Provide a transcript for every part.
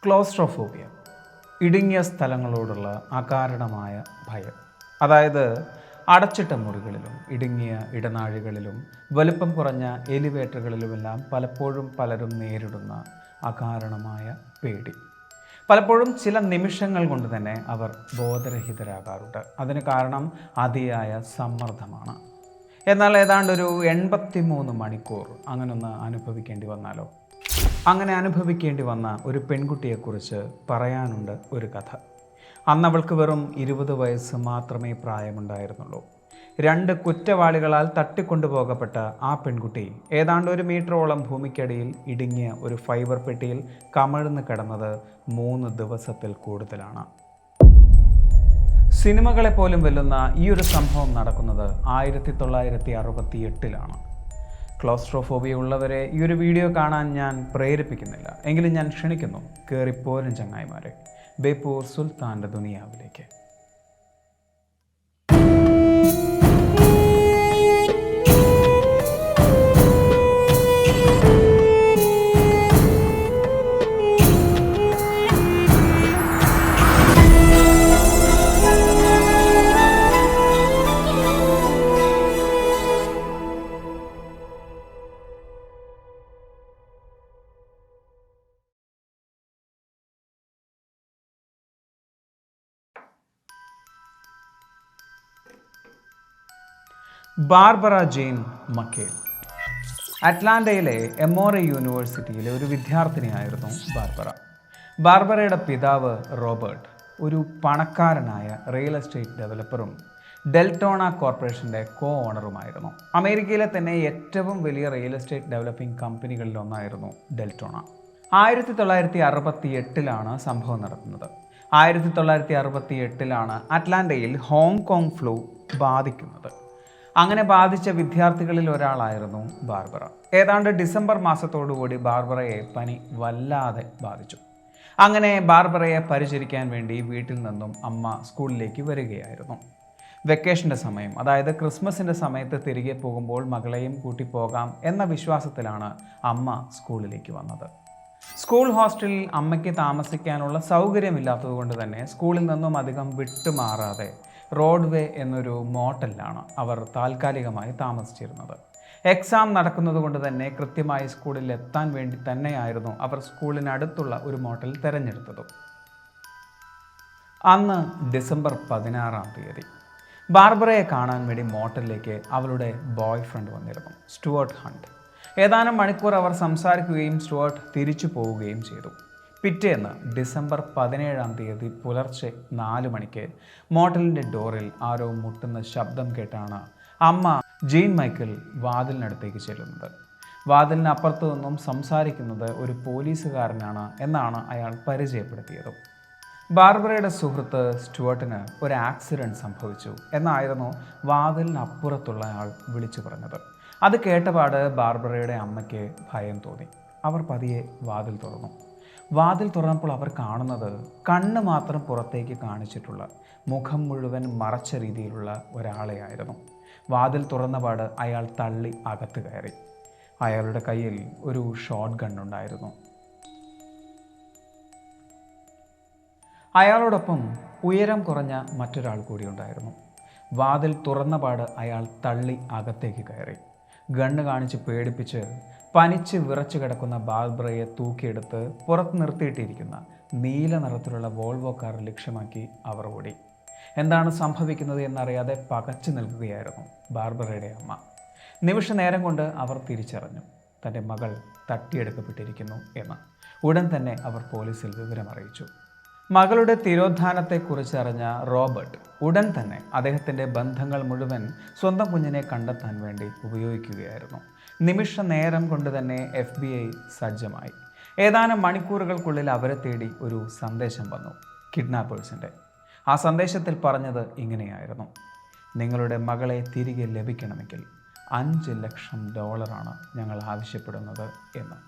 Claustrophobia, ഇടുങ്ങിയ സ്ഥലങ്ങളോടുള്ള അകാരണമായ ഭയം. അതായത് അടച്ചിട്ട മുറികളിലും ഇടുങ്ങിയ ഇടനാഴികളിലും വലുപ്പം കുറഞ്ഞ എലിവേറ്ററുകളിലുമെല്ലാം പലപ്പോഴും പലരും നേരിടുന്ന അകാരണമായ പേടി. പലപ്പോഴും ചില നിമിഷങ്ങൾ കൊണ്ട് തന്നെ അവർ ബോധരഹിതരാകാറുണ്ട്. അതിന് കാരണം അതിയായ സമ്മർദ്ദമാണ്. എന്നാൽ ഏതാണ്ടൊരു 83 മണിക്കൂർ അങ്ങനൊന്ന് അനുഭവിക്കേണ്ടി വന്നാലോ? അങ്ങനെ അനുഭവിക്കേണ്ടി വന്ന ഒരു പെൺകുട്ടിയെക്കുറിച്ച് പറയാനുണ്ട് ഒരു കഥ. അന്നവൾക്ക് വെറും 20 വയസ്സ് മാത്രമേ പ്രായമുണ്ടായിരുന്നുള്ളൂ. 2 കുറ്റവാളികളാൽ തട്ടിക്കൊണ്ടുപോകപ്പെട്ട ആ പെൺകുട്ടി ഏതാണ്ട് 1 മീറ്ററോളം ഭൂമിക്കടിയിൽ ഇടുങ്ങിയ ഒരു ഫൈബർ പെട്ടിയിൽ കമഴ്ന്ന് കിടന്നത് 3 ദിവസത്തിൽ കൂടുതലാണ്. സിനിമകളെ പോലും വെല്ലുന്ന ഈ ഒരു സംഭവം നടക്കുന്നത് 1968-ലാണ്. ക്ലോസ്ട്രോഫോബിയ ഉള്ളവരെ ഈ ഒരു വീഡിയോ കാണാൻ ഞാൻ പ്രേരിപ്പിക്കുന്നില്ല, എങ്കിലും ഞാൻ ക്ഷണിക്കുന്നു, കയറിപ്പോരും ചങ്ങായിമാരെ, ബേപ്പൂർ സുൽത്താൻ്റെ ദുനിയാവിലേക്ക്. ബാർബറ ജെയിൻ മക്കേൽ അറ്റ്ലാന്റയിലെ എമോറി യൂണിവേഴ്സിറ്റിയിലെ ഒരു വിദ്യാർത്ഥിനിയായിരുന്നു ബാർബറ. ബാർബറയുടെ പിതാവ് റോബർട്ട് ഒരു പണക്കാരനായ റിയൽ എസ്റ്റേറ്റ് ഡെവലപ്പറും ഡെൽറ്റോണ കോർപ്പറേഷൻ്റെ ഓണറുമായിരുന്നു. അമേരിക്കയിലെ തന്നെ ഏറ്റവും വലിയ റിയൽ എസ്റ്റേറ്റ് ഡെവലപ്പിംഗ് കമ്പനികളിലൊന്നായിരുന്നു ഡെൽറ്റോണ. 1968-ലാണ് സംഭവം നടക്കുന്നത്. 1968-ലാണ് അറ്റ്ലാന്റയിൽ ഹോങ്കോങ് ഫ്ലൂ ബാധിക്കുന്നത്. അങ്ങനെ ബാധിച്ച വിദ്യാർത്ഥികളിൽ ഒരാളായിരുന്നു ബാർബറ. ഏതാണ്ട് ഡിസംബർ മാസത്തോടുകൂടി ബാർബറയെ പനി വല്ലാതെ ബാധിച്ചു. അങ്ങനെ ബാർബറയെ പരിചരിക്കാൻ വേണ്ടി വീട്ടിൽ നിന്നും അമ്മ സ്കൂളിലേക്ക് വരികയായിരുന്നു. വെക്കേഷൻ്റെ സമയം, അതായത് ക്രിസ്മസിൻ്റെ സമയത്ത് തിരികെ പോകുമ്പോൾ മകളെയും കൂട്ടി പോകാം എന്ന വിശ്വാസത്തിലാണ് അമ്മ സ്കൂളിലേക്ക് വന്നത്. സ്കൂൾ ഹോസ്റ്റലിൽ അമ്മയ്ക്ക് താമസിക്കാനുള്ള സൗകര്യമില്ലാത്തതുകൊണ്ട് തന്നെ സ്കൂളിൽ നിന്നും അധികം വിട്ടുമാറാതെ റോഡ്വേ എന്നൊരു മോട്ടലിലാണ് അവർ താൽക്കാലികമായി താമസിച്ചിരുന്നത്. എക്സാം നടക്കുന്നത് കൊണ്ട് തന്നെ കൃത്യമായി സ്കൂളിൽ എത്താൻ വേണ്ടി തന്നെയായിരുന്നു അവർ സ്കൂളിനടുത്തുള്ള ഒരു മോട്ടൽ തിരഞ്ഞെടുത്തത്. അന്ന് ഡിസംബർ 16-ാം തീയതി ബാർബറയെ കാണാൻ വേണ്ടി മോട്ടലിലേക്ക് അവളുടെ ബോയ് ഫ്രണ്ട് വന്നിരുന്നു, സ്റ്റുവർട്ട് ഹണ്ട്. ഏതാനും മണിക്കൂർ അവർ സംസാരിക്കുകയും സ്റ്റുവർട്ട് തിരിച്ചു പോവുകയും ചെയ്തു. പിറ്റേന്ന് ഡിസംബർ 17-ാം തീയതി പുലർച്ചെ 4 മണിക്ക് മോട്ടലിൻ്റെ ഡോറിൽ ആരോ മുട്ടുന്ന ശബ്ദം കേട്ടാണ് അമ്മ ജീൻ മൈക്കിൾ വാതിലിനടുത്തേക്ക് ചെല്ലുന്നത്. വാതിലിന് അപ്പുറത്തു നിന്നും സംസാരിക്കുന്നത് ഒരു പോലീസുകാരനാണ് എന്നാണ് അയാൾ പരിചയപ്പെടുത്തിയത്. ബാർബറയുടെ സുഹൃത്ത് സ്റ്റുവർട്ടിന് ഒരു ആക്സിഡൻറ്റ് സംഭവിച്ചു എന്നായിരുന്നു വാതിലിനപ്പുറത്തുള്ള ആൾ വിളിച്ചു പറഞ്ഞത്. അത് കേട്ടപാട് ബാർബറയുടെ അമ്മയ്ക്ക് ഭയം തോന്നി. അവർ പതിയെ വാതിൽ തുറന്നു. വാതിൽ തുറന്നപ്പോൾ അവർ കാണുന്നത് കണ്ണ് മാത്രം പുറത്തേക്ക് കാണിച്ചിട്ടുള്ള, മുഖം മുഴുവൻ മറച്ച രീതിയിലുള്ള ഒരാളെയായിരുന്നു. വാതിൽ തുറന്നപാട് അയാൾ തള്ളി അകത്ത് കയറി. അയാളുടെ കയ്യിൽ ഒരു ഷോട്ട് ഗണ്ണുണ്ടായിരുന്നു. അയാളോടൊപ്പം ഉയരം കുറഞ്ഞ മറ്റൊരാൾ കൂടി ഉണ്ടായിരുന്നു. വാതിൽ തുറന്നപാട് അയാൾ തള്ളി അകത്തേക്ക് കയറി. ഗണ്ണ് കാണിച്ച് പേടിപ്പിച്ച് പനിച്ച് വിറച്ചു കിടക്കുന്ന ബാർബറയെ തൂക്കിയെടുത്ത് പുറത്ത് നിർത്തിയിട്ടിരിക്കുന്ന നീല നിറത്തിലുള്ള വോൾവോ കാർ ലക്ഷ്യമാക്കി അവർ ഓടി. എന്താണ് സംഭവിക്കുന്നത് എന്നറിയാതെ പകച്ചു നിൽക്കുകയായിരുന്നു ബാർബറയുടെ അമ്മ. നിമിഷ നേരം കൊണ്ട് അവർ തിരിച്ചറിഞ്ഞു തൻ്റെ മകൾ തട്ടിയെടുക്കപ്പെട്ടിരിക്കുന്നു എന്ന്. ഉടൻ തന്നെ അവർ പോലീസിൽ വിവരമറിയിച്ചു. മകളുടെ തിരോധാനത്തെക്കുറിച്ച് അറിഞ്ഞ റോബർട്ട് ഉടൻ തന്നെ അദ്ദേഹത്തിൻ്റെ ബന്ധങ്ങൾ മുഴുവൻ സ്വന്തം കുഞ്ഞിനെ കണ്ടെത്താൻ വേണ്ടി ഉപയോഗിക്കുകയായിരുന്നു. നിമിഷ നേരം കൊണ്ട് തന്നെ FBI സജ്ജമായി. ഏതാനും മണിക്കൂറുകൾക്കുള്ളിൽ അവരെ തേടി ഒരു സന്ദേശം വന്നു, കിഡ്നാപ്പേഴ്സിൻ്റെ. ആ സന്ദേശത്തിൽ പറഞ്ഞത് ഇങ്ങനെയായിരുന്നു: നിങ്ങളുടെ മകളെ തിരികെ ലഭിക്കണമെങ്കിൽ $5 ലക്ഷം ഞങ്ങൾ ആവശ്യപ്പെടുന്നത് എന്ന്.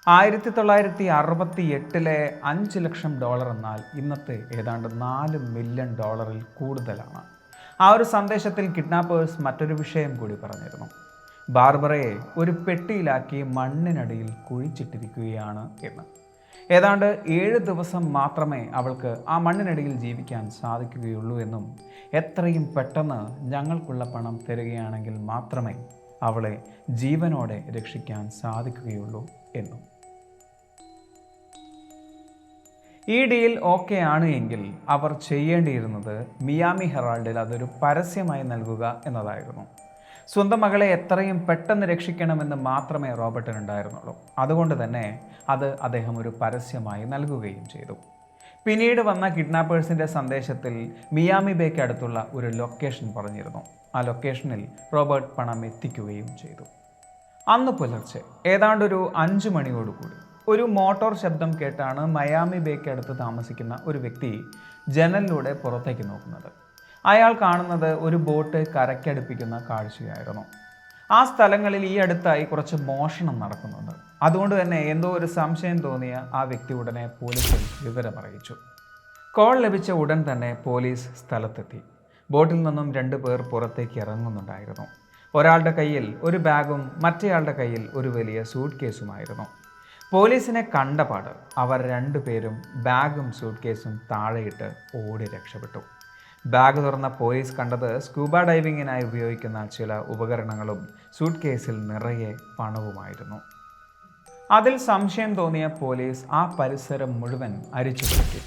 1968-ലെ $5 ലക്ഷം എന്നാൽ ഇന്നത്തെ ഏതാണ്ട് $4 മില്യൺ കൂടുതലാണ്. ആ ഒരു സന്ദേശത്തിൽ കിഡ്നാപ്പേഴ്സ് മറ്റൊരു വിഷയം കൂടി പറഞ്ഞിരുന്നു. ബാർബറയെ ഒരു പെട്ടിയിലാക്കി മണ്ണിനടിയിൽ കുഴിച്ചിട്ടിരിക്കുകയാണ് എന്ന്. ഏതാണ്ട് 7 ദിവസം മാത്രമേ അവൾക്ക് ആ മണ്ണിനടിയിൽ ജീവിക്കാൻ സാധിക്കുകയുള്ളൂ എന്നും എത്രയും പെട്ടെന്ന് ഞങ്ങൾക്കുള്ള പണം തരികയാണെങ്കിൽ മാത്രമേ അവളെ ജീവനോടെ രക്ഷിക്കാൻ സാധിക്കുകയുള്ളൂ എന്നും. ഈ ഡീൽ ഓക്കെ ആണ് എങ്കിൽ അവർ ചെയ്യേണ്ടിയിരുന്നത് മിയാമി ഹെറാൾഡിൽ അതൊരു പരസ്യമായി നൽകുക എന്നതായിരുന്നു. സ്വന്തം മകളെ എത്രയും പെട്ടെന്ന് രക്ഷിക്കണമെന്ന് മാത്രമേ റോബർട്ടിനുണ്ടായിരുന്നുള്ളൂ. അതുകൊണ്ട് തന്നെ അത് അദ്ദേഹം ഒരു പരസ്യമായി നൽകുകയും ചെയ്തു. പിന്നീട് വന്ന കിഡ്നാപ്പേഴ്സിൻ്റെ സന്ദേശത്തിൽ മിയാമി ബേക്ക് അടുത്തുള്ള ഒരു ലൊക്കേഷൻ പറഞ്ഞിരുന്നു. ആ ലൊക്കേഷനിൽ റോബർട്ട് പണം എത്തിക്കുകയും ചെയ്തു. അന്ന് പുലർച്ചെ ഏതാണ്ടൊരു 5 മണിയോടുകൂടി ഒരു മോട്ടോർ ശബ്ദം കേട്ടാണ് മയാമി ബേക്ക് അടുത്ത് താമസിക്കുന്ന ഒരു വ്യക്തി ജനലിലൂടെ പുറത്തേക്ക് നോക്കുന്നത്. അയാൾ കാണുന്നത് ഒരു ബോട്ട് കരയ്ക്കടുപ്പിക്കുന്ന കാഴ്ചയായിരുന്നു. ആ സ്ഥലങ്ങളിൽ ഈ അടുത്തായി കുറച്ച് മോഷണം നടക്കുന്നുണ്ട്. അതുകൊണ്ട് തന്നെ എന്തോ ഒരു സംശയം തോന്നിയ ആ വ്യക്തി ഉടനെ പോലീസിൽ വിവരമറിയിച്ചു. കോൾ ലഭിച്ച ഉടൻ തന്നെ പോലീസ് സ്ഥലത്തെത്തി. ബോട്ടിൽ നിന്നും 2 പേർ പുറത്തേക്ക് ഇറങ്ങുന്നുണ്ടായിരുന്നു. ഒരാളുടെ കയ്യിൽ ഒരു ബാഗും മറ്റേയാളുടെ കയ്യിൽ ഒരു വലിയ സൂട്ട് കേസുമായിരുന്നു. പോലീസിനെ കണ്ടപാട് അവർ 2 പേരും ബാഗും സൂട്ട് കേസും താഴെയിട്ട് ഓടി രക്ഷപ്പെട്ടു. ബാഗ് തുറന്ന പോലീസ് കണ്ടത് സ്കൂബ ഡൈവിങ്ങിനായി ഉപയോഗിക്കുന്ന ചില ഉപകരണങ്ങളും സൂട്ട് കേസിൽ നിറയെ പണവുമായിരുന്നു. അതിൽ സംശയം തോന്നിയ പോലീസ് ആ പരിസരം മുഴുവൻ അരിച്ചുപെറുക്കി.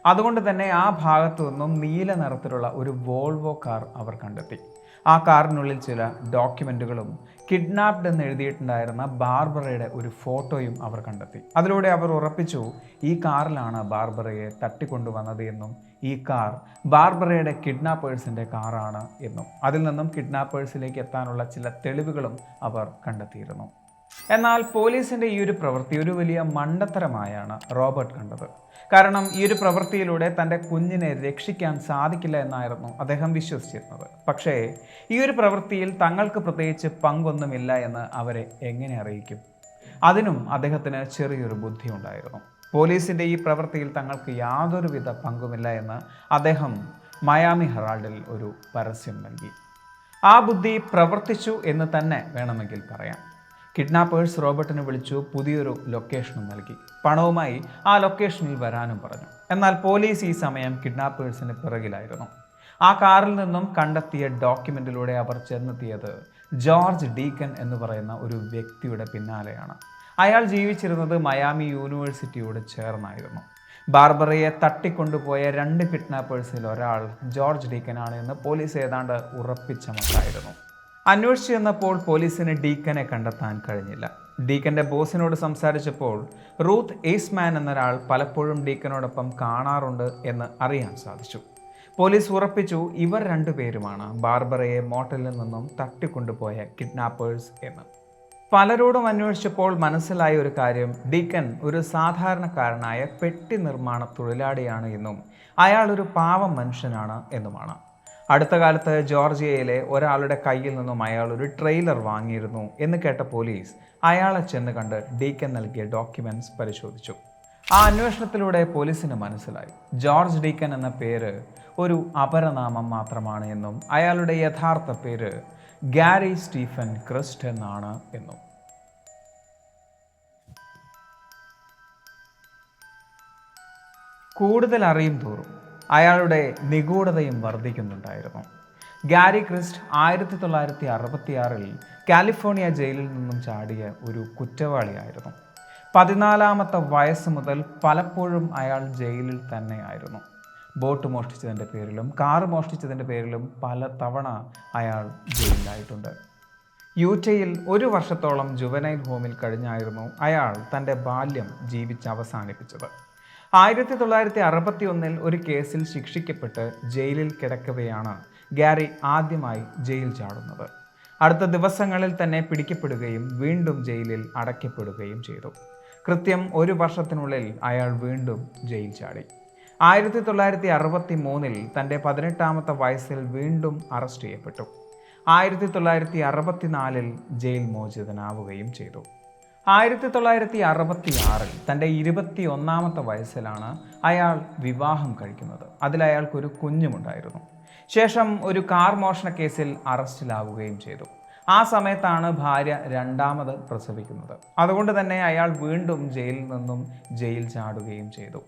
അതുകൊണ്ട് തന്നെ ആ ഭാഗത്തു നിന്നും നീല നിറത്തിലുള്ള ഒരു വോൾവോ കാർ അവർ കണ്ടെത്തി. ആ കാറിനുള്ളിൽ ചില ഡോക്യുമെൻറ്റുകളും കിഡ്നാപ്ഡ് എന്ന് എഴുതിയിട്ടുണ്ടായിരുന്ന ബാർബറയുടെ ഒരു ഫോട്ടോയും അവർ കണ്ടെത്തി. അതിലൂടെ അവർ ഉറപ്പിച്ചു ഈ കാറിലാണ് ബാർബറയെ തട്ടിക്കൊണ്ടുവന്നത് എന്നും ഈ കാർ ബാർബറയുടെ കിഡ്നാപ്പേഴ്സിൻ്റെ കാറാണ് എന്നും അതിൽ നിന്നും കിഡ്നാപ്പേഴ്സിലേക്ക് എത്താനുള്ള ചില തെളിവുകളും അവർ കണ്ടെത്തിയിരുന്നു. എന്നാൽ പോലീസിൻ്റെ ഈ ഒരു പ്രവൃത്തി ഒരു വലിയ മണ്ടത്തരമായാണ് റോബർട്ട് കണ്ടത്. കാരണം ഈ ഒരു പ്രവൃത്തിയിലൂടെ തൻ്റെ കുഞ്ഞിനെ രക്ഷിക്കാൻ സാധിക്കില്ല എന്നായിരുന്നു അദ്ദേഹം വിശ്വസിച്ചിരുന്നത്. പക്ഷേ ഈ ഒരു പ്രവൃത്തിയിൽ തങ്ങൾക്ക് പ്രത്യേകിച്ച് പങ്കൊന്നുമില്ല എന്ന് അവരെ എങ്ങനെ അറിയിക്കും? അതിനും അദ്ദേഹത്തിന് ചെറിയൊരു ബുദ്ധി ഉണ്ടായിരുന്നു. പോലീസിൻ്റെ ഈ പ്രവൃത്തിയിൽ തങ്ങൾക്ക് യാതൊരുവിധ പങ്കുമില്ല എന്ന് അദ്ദേഹം മയാമി ഹെറാൾഡിൽ ഒരു പരസ്യം നൽകി. ആ ബുദ്ധി പ്രവർത്തിച്ചു എന്ന് തന്നെ വേണമെങ്കിൽ പറയാം. കിഡ്നാപ്പേഴ്സ് റോബർട്ടിനെ വിളിച്ചു പുതിയൊരു ലൊക്കേഷനും നൽകി. പണവുമായി ആ ലൊക്കേഷനിൽ വരാനും പറഞ്ഞു. എന്നാൽ പോലീസ് ഈ സമയം കിഡ്നാപ്പേഴ്സിന് പിറകിലായിരുന്നു. ആ കാറിൽ നിന്നും കണ്ടെത്തിയ ഡോക്യുമെൻറ്റിലൂടെ അവർ ചെന്നെത്തിയത് ജോർജ് ഡീക്കൻ എന്ന് പറയുന്ന ഒരു വ്യക്തിയുടെ പിന്നാലെയാണ്. അയാൾ ജീവിച്ചിരുന്നത് മയാമി യൂണിവേഴ്സിറ്റിയോട് ചേർന്നായിരുന്നു. ബാർബറയെ തട്ടിക്കൊണ്ടുപോയ 2 കിഡ്നാപ്പേഴ്സിൽ ഒരാൾ ജോർജ് ഡീക്കനാണ് എന്ന് പോലീസ് ഏതാണ്ട് ഉറപ്പിച്ച മട്ടായിരുന്നു. അന്വേഷിച്ചു ചെന്നപ്പോൾ പോലീസിന് ഡീക്കനെ കണ്ടെത്താൻ കഴിഞ്ഞില്ല. ഡീക്കൻ്റെ ബോസിനോട് സംസാരിച്ചപ്പോൾ റൂത്ത് ഏസ്മാൻ എന്നൊരാൾ പലപ്പോഴും ഡീക്കനോടൊപ്പം കാണാറുണ്ട് എന്ന് അറിയാൻ സാധിച്ചു. പോലീസ് ഉറപ്പിച്ചു ഇവർ 2 പേരുമാണ് ബാർബറയെ മോട്ടലിൽ നിന്നും തട്ടിക്കൊണ്ടുപോയ കിഡ്നാപ്പേഴ്സ് എന്ന്. പലരോടും അന്വേഷിച്ചപ്പോൾ മനസ്സിലായ ഒരു കാര്യം ഡീക്കൻ ഒരു സാധാരണക്കാരനായ പെട്ടി നിർമ്മാണ തൊഴിലാളിയാണ് എന്നും അയാൾ ഒരു പാവം മനുഷ്യനാണ് എന്നുമാണ്. അടുത്ത കാലത്ത് ജോർജിയയിലെ ഒരാളുടെ കയ്യിൽ നിന്നും അയാൾ ഒരു ട്രെയിലർ വാങ്ങിയിരുന്നു എന്ന് കേട്ട പോലീസ് അയാളെ ചെന്ന് കണ്ട് ഡീക്കൻ നൽകിയ ഡോക്യുമെൻറ്റ്സ് പരിശോധിച്ചു. ആ അന്വേഷണത്തിലൂടെ പോലീസിന് മനസ്സിലായി ജോർജ് ഡീക്കൻ എന്ന പേര് ഒരു അപരനാമം മാത്രമാണ് എന്നും അയാളുടെ യഥാർത്ഥ പേര് ഗാരി സ്റ്റീഫൻ ക്രിസ്റ്റ് എന്നാണ് എന്നും. കൂടുതൽ അറിയും തോറും അയാളുടെ നിഗൂഢതയും വർദ്ധിക്കുന്നുണ്ടായിരുന്നു. ഗാരി ക്രിസ്റ്റ് 1966 കാലിഫോർണിയ ജയിലിൽ നിന്നും ചാടിയ ഒരു കുറ്റവാളിയായിരുന്നു. 14-ാമത്തെ വയസ്സ് മുതൽ പലപ്പോഴും അയാൾ ജയിലിൽ തന്നെയായിരുന്നു. ബോട്ട് മോഷ്ടിച്ചതിൻ്റെ പേരിലും കാറ് മോഷ്ടിച്ചതിൻ്റെ പേരിലും പല തവണ അയാൾ ജയിലിലായിട്ടുണ്ട്. യൂറ്റയിൽ 1 വർഷത്തോളം ജുവനൈൽ ഹോമിൽ കഴിഞ്ഞായിരുന്നു അയാൾ തൻ്റെ ബാല്യം അവസാനിപ്പിച്ചത്. 1961 ഒരു കേസിൽ ശിക്ഷിക്കപ്പെട്ട് ജയിലിൽ കിടക്കവെയാണ് ഗാരി ആദ്യമായി ജയിൽ ചാടുന്നത്. അടുത്ത ദിവസങ്ങളിൽ തന്നെ പിടിക്കപ്പെടുകയും വീണ്ടും ജയിലിൽ അടയ്ക്കപ്പെടുകയും ചെയ്തു. കൃത്യം 1 വർഷത്തിനുള്ളിൽ അയാൾ വീണ്ടും ജയിൽ ചാടി. 1963 തൻ്റെ 18-ാമത്തെ വയസ്സിൽ വീണ്ടും അറസ്റ്റ് ചെയ്യപ്പെട്ടു. 1964 ജയിൽ മോചിതനാവുകയും ചെയ്തു. 1966 തൻ്റെ 21-ാമത്തെ വയസ്സിലാണ് അയാൾ വിവാഹം കഴിക്കുന്നത്. അതിൽ അയാൾക്കൊരു കുഞ്ഞുമുണ്ടായിരുന്നു. ശേഷം ഒരു കാർ മോഷണ കേസിൽ അറസ്റ്റിലാവുകയും ചെയ്തു. ആ സമയത്താണ് ഭാര്യ രണ്ടാമത് പ്രസവിക്കുന്നത്. അതുകൊണ്ട് തന്നെ അയാൾ വീണ്ടും ജയിലിൽ നിന്നും ജയിൽ ചാടുകയും ചെയ്തു.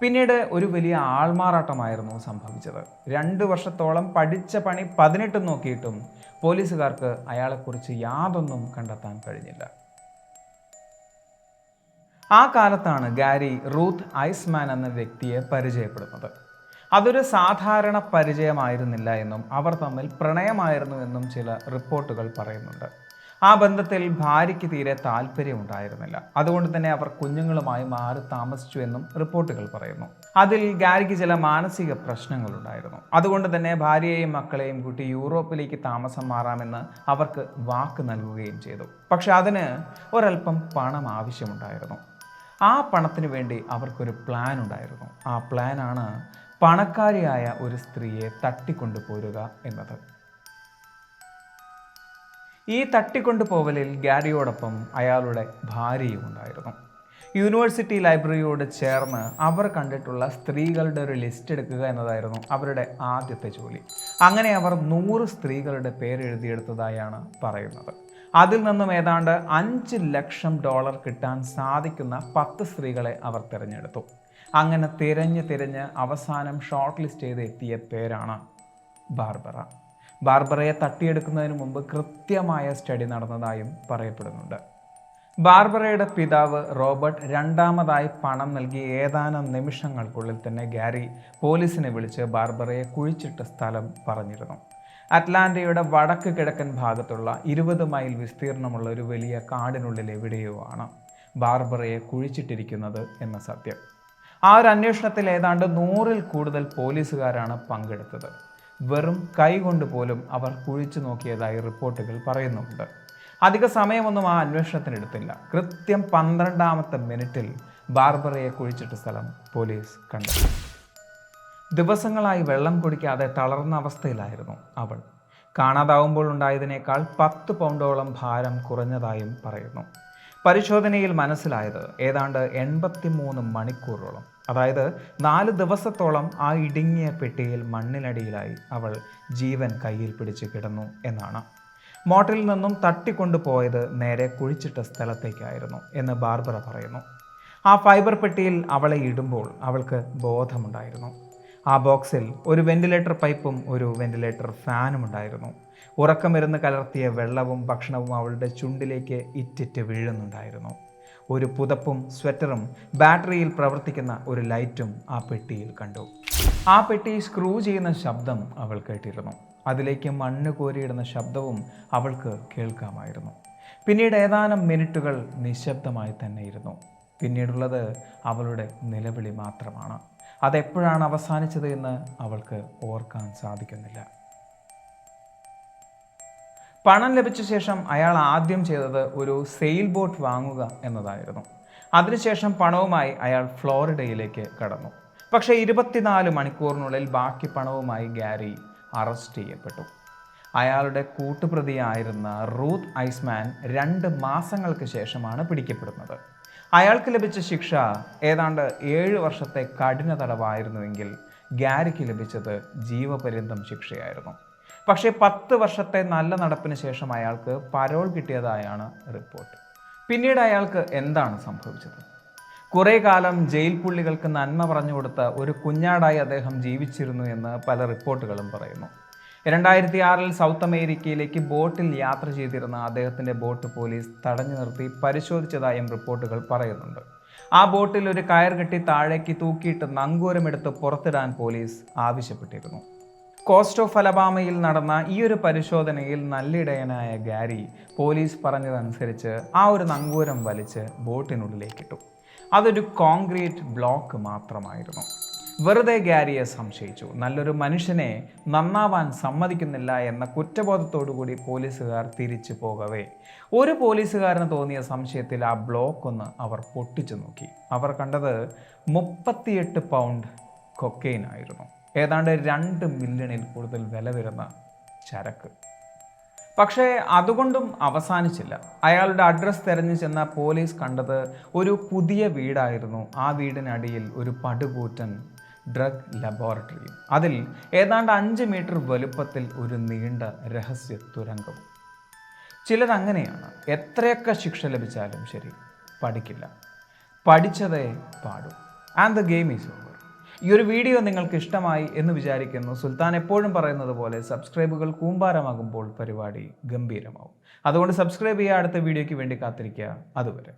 പിന്നീട് ഒരു വലിയ ആൾമാറാട്ടമായിരുന്നു സംഭവിച്ചത്. 2 വർഷത്തോളം പഠിച്ച പണി 18 നോക്കിയിട്ടും പോലീസുകാർക്ക് അയാളെക്കുറിച്ച് യാതൊന്നും കണ്ടെത്താൻ കഴിഞ്ഞില്ല. ആ കാലത്താണ് ഗാരി റൂത്ത് ഐസ്മാൻ എന്ന വ്യക്തിയെ പരിചയപ്പെടുന്നത്. അതൊരു സാധാരണ പരിചയമായിരുന്നില്ല എന്നും അവർ തമ്മിൽ പ്രണയമായിരുന്നു എന്നും ചില റിപ്പോർട്ടുകൾ പറയുന്നുണ്ട്. ആ ബന്ധത്തിൽ ഭാര്യയ്ക്ക് തീരെ താല്പര്യമുണ്ടായിരുന്നില്ല. അതുകൊണ്ട് തന്നെ അവർ കുഞ്ഞുങ്ങളുമായി മാറി താമസിച്ചു എന്നും റിപ്പോർട്ടുകൾ പറയുന്നു. അതിൽ ഗാരിക്ക് ചില മാനസിക പ്രശ്നങ്ങളുണ്ടായിരുന്നു. അതുകൊണ്ട് തന്നെ ഭാര്യയെയും മക്കളെയും കൂട്ടി യൂറോപ്പിലേക്ക് താമസം മാറാമെന്ന് അവർക്ക് വാക്ക് നൽകുകയും ചെയ്തു. പക്ഷെ അതിന് ഒരൽപ്പം പണം ആവശ്യമുണ്ടായിരുന്നു. ആ പണത്തിന് വേണ്ടി അവർക്കൊരു പ്ലാൻ ഉണ്ടായിരുന്നു. ആ പ്ലാനാണ് പണക്കാരിയായ ഒരു സ്ത്രീയെ തട്ടിക്കൊണ്ടുപോരുക എന്നത്. ഈ തട്ടിക്കൊണ്ടുപോവലിൽ ഗാരിയോടൊപ്പം അയാളുടെ ഭാര്യയും ഉണ്ടായിരുന്നു. യൂണിവേഴ്സിറ്റി ലൈബ്രറിയോട് ചേർന്ന് അവർ കണ്ടിട്ടുള്ള സ്ത്രീകളുടെ ഒരു ലിസ്റ്റ് എടുക്കുക എന്നതായിരുന്നു അവരുടെ ആദ്യത്തെ ജോലി. അങ്ങനെ അവർ 100 സ്ത്രീകളുടെ പേരെഴുതിയെടുത്തതായാണ് പറയുന്നത്. അതിൽ നിന്നും ഏതാണ്ട് $5 ലക്ഷം കിട്ടാൻ സാധിക്കുന്ന 10 സ്ത്രീകളെ അവർ തിരഞ്ഞെടുത്തു. അങ്ങനെ തിരഞ്ഞ് അവസാനം ഷോർട്ട് ലിസ്റ്റ് ചെയ്ത് എത്തിയ പേരാണ് ബാർബറ. ബാർബറയെ തട്ടിയെടുക്കുന്നതിന് മുമ്പ് കൃത്യമായ സ്റ്റഡി നടന്നതായും പറയപ്പെടുന്നുണ്ട്. ബാർബറയുടെ പിതാവ് റോബർട്ട് രണ്ടാമതായി പണം നൽകി ഏതാനും നിമിഷങ്ങൾക്കുള്ളിൽ തന്നെ ഗാരി പോലീസിനെ വിളിച്ച് ബാർബറയെ കുഴിച്ചിട്ട സ്ഥലം പറഞ്ഞിരുന്നു. അറ്റ്ലാന്റയുടെ വടക്ക് കിഴക്കൻ ഭാഗത്തുള്ള 20 മൈൽ വിസ്തീർണമുള്ള ഒരു വലിയ കാടിനുള്ളിൽ എവിടെയോ ആണ് ബാർബറയെ കുഴിച്ചിട്ടിരിക്കുന്നത് എന്ന സത്യം. ആ ഒരു അന്വേഷണത്തിൽ ഏതാണ്ട് 100-ൽ കൂടുതൽ പോലീസുകാരാണ് പങ്കെടുത്തത്. വെറും കൈകൊണ്ട് പോലും അവർ കുഴിച്ചു നോക്കിയതായി റിപ്പോർട്ടുകൾ പറയുന്നുണ്ട്. അധിക സമയമൊന്നും ആ അന്വേഷണത്തിനെടുത്തില്ല. കൃത്യം 12ാമത്തെ മിനിറ്റിൽ ബാർബറയെ കുഴിച്ചിട്ട സ്ഥലം പോലീസ് കണ്ടെത്തി. ദിവസങ്ങളായി വെള്ളം കുടിക്കാതെ തളർന്ന അവസ്ഥയിലായിരുന്നു അവൾ. കാണാതാവുമ്പോൾ ഉണ്ടായതിനേക്കാൾ 10 പൗണ്ടോളം ഭാരം കുറഞ്ഞതായും പറയുന്നു. പരിശോധനയിൽ മനസ്സിലായത് ഏതാണ്ട് 83 മണിക്കൂറോളം, അതായത് 4 ദിവസത്തോളം ആ ഇടുങ്ങിയ പെട്ടിയിൽ മണ്ണിനടിയിലായി അവൾ ജീവൻ കയ്യിൽ പിടിച്ച് കിടന്നു എന്നാണ്. മോട്ടിൽ നിന്നും തട്ടിക്കൊണ്ടുപോയത് നേരെ കുഴിച്ചിട്ട സ്ഥലത്തേക്കായിരുന്നു എന്ന് ബാർബറ പറയുന്നു. ആ ഫൈബർ പെട്ടിയിൽ അവളെ ഇടുമ്പോൾ അവൾക്ക് ബോധമുണ്ടായിരുന്നു. ആ ബോക്സിൽ ഒരു വെന്റിലേറ്റർ പൈപ്പും ഒരു വെന്റിലേറ്റർ ഫാനും ഉണ്ടായിരുന്നു. ഉറക്കമരുന്ന് കലർത്തിയ വെള്ളവും ഭക്ഷണവും അവളുടെ ചുണ്ടിലേക്ക് ഇറ്റിറ്റ് വീഴുന്നുണ്ടായിരുന്നു. ഒരു പുതപ്പും സ്വെറ്ററും ബാറ്ററിയിൽ പ്രവർത്തിക്കുന്ന ഒരു ലൈറ്റും ആ പെട്ടിയിൽ കണ്ടു. ആ പെട്ടി സ്ക്രൂ ചെയ്യുന്ന ശബ്ദം അവൾ കേട്ടിരുന്നു. അതിലേക്ക് മണ്ണ് കോരിയിടുന്ന ശബ്ദവും അവൾക്ക് കേൾക്കാമായിരുന്നു. പിന്നീട് ഏതാനും മിനിറ്റുകൾ നിശബ്ദമായി തന്നെ ഇരുന്നു. പിന്നീടുള്ളത് അവളുടെ നിലവിളി മാത്രമാണ്. അതെപ്പോഴാണ് അവസാനിച്ചത് എന്ന് അവൾക്ക് ഓർക്കാൻ സാധിക്കുന്നില്ല. പണം ലഭിച്ച ശേഷം അയാൾ ആദ്യം ചെയ്തത് ഒരു സെയിൽ ബോട്ട് വാങ്ങുക എന്നതായിരുന്നു. അതിനുശേഷം പണവുമായി അയാൾ ഫ്ലോറിഡയിലേക്ക് കടന്നു. പക്ഷേ 24 മണിക്കൂറിനുള്ളിൽ ബാക്കി പണവുമായി ഗാരി അറസ്റ്റ് ചെയ്യപ്പെട്ടു. അയാളുടെ കൂട്ടുപ്രതിയായിരുന്ന റൂത്ത് ഐസ്മാൻ 2 മാസങ്ങൾക്ക് ശേഷമാണ് പിടിക്കപ്പെടുന്നത്. അയാൾക്ക് ലഭിച്ച ശിക്ഷ ഏതാണ്ട് 7 വർഷത്തെ കഠിന തടവായിരുന്നുവെങ്കിൽ ഗാരിക്ക് ലഭിച്ചത് ജീവപര്യന്തം ശിക്ഷയായിരുന്നു. പക്ഷേ 10 വർഷത്തെ നല്ല നടപ്പിന് ശേഷം അയാൾക്ക് പരോൾ കിട്ടിയതായാണ് റിപ്പോർട്ട്. പിന്നീട് അയാൾക്ക് എന്താണ് സംഭവിച്ചത്? കുറേ കാലം ജയിൽ പുള്ളികൾക്ക് നന്മ പറഞ്ഞു കൊടുത്ത ഒരു കുഞ്ഞാടായി അദ്ദേഹം ജീവിച്ചിരുന്നു എന്ന് പല റിപ്പോർട്ടുകളും പറയുന്നു. 2006-ൽ സൗത്ത് അമേരിക്കയിലേക്ക് ബോട്ടിൽ യാത്ര ചെയ്തിരുന്ന അദ്ദേഹത്തിൻ്റെ ബോട്ട് പോലീസ് തടഞ്ഞു നിർത്തി പരിശോധിച്ചതായും റിപ്പോർട്ടുകൾ പറയുന്നുണ്ട്. ആ ബോട്ടിൽ ഒരു കയർ കെട്ടി താഴേക്ക് തൂക്കിയിട്ട് നങ്കൂരമെടുത്ത് പുറത്തിടാൻ പോലീസ് ആവശ്യപ്പെട്ടിരുന്നു. കോസ്റ്റ് ഓഫ് അലബാമയിൽ നടന്ന ഈ ഒരു പരിശോധനയിൽ നല്ലിടയനായ ഗാരി പോലീസ് പറഞ്ഞതനുസരിച്ച് ആ ഒരു നങ്കൂരം വലിച്ച് ബോട്ടിനുള്ളിലേക്കിട്ടു. അതൊരു കോൺക്രീറ്റ് ബ്ലോക്ക് മാത്രമായിരുന്നു. വെറുതെ ഗാരിയെ സംശയിച്ചു. നല്ലൊരു മനുഷ്യനെ നന്നാവാൻ സമ്മതിക്കുന്നില്ല എന്ന കുറ്റബോധത്തോടുകൂടി പോലീസുകാർ തിരിച്ചു പോകവേ ഒരു പോലീസുകാരന് തോന്നിയ സംശയത്തിൽ ആ ബ്ലോക്ക് ഒന്ന് അവർ പൊട്ടിച്ചു നോക്കി. അവർ കണ്ടത് 38 പൗണ്ട് കൊക്കെയിൻ ആയിരുന്നു. ഏതാണ്ട് 2 മില്യണിൽ കൂടുതൽ വില വരുന്ന ചരക്ക്. പക്ഷേ അതുകൊണ്ടും അവസാനിച്ചില്ല. അയാളുടെ അഡ്രസ്സ് തിരഞ്ഞു ചെന്ന പോലീസ് കണ്ടത് ഒരു പുതിയ വീടായിരുന്നു. ആ വീടിനടിയിൽ ഒരു പടുകൂറ്റൻ ഡ്രഗ് ലബോറട്ടറിയും അതിൽ ഏതാണ്ട് 5 മീറ്റർ വലുപ്പത്തിൽ ഒരു നീണ്ട രഹസ്യ തുരങ്കവും. ചിലരങ്ങനെയാണ്, എത്രയൊക്കെ ശിക്ഷ ലഭിച്ചാലും ശരി, പഠിക്കില്ല. പഠിച്ചതേ പാടും. And the game is over. ഈ ഒരു വീഡിയോ നിങ്ങൾക്ക് ഇഷ്ടമായി എന്ന് വിചാരിക്കുന്നു. സുൽത്താൻ എപ്പോഴും പറയുന്നത് പോലെ സബ്സ്ക്രൈബുകൾ കൂമ്പാരമാകുമ്പോൾ പരിപാടി ഗംഭീരമാവും. അതുകൊണ്ട് സബ്സ്ക്രൈബ് ചെയ്യുക. അടുത്ത വീഡിയോയ്ക്ക് വേണ്ടി കാത്തിരിക്കുക. അതുവരെ.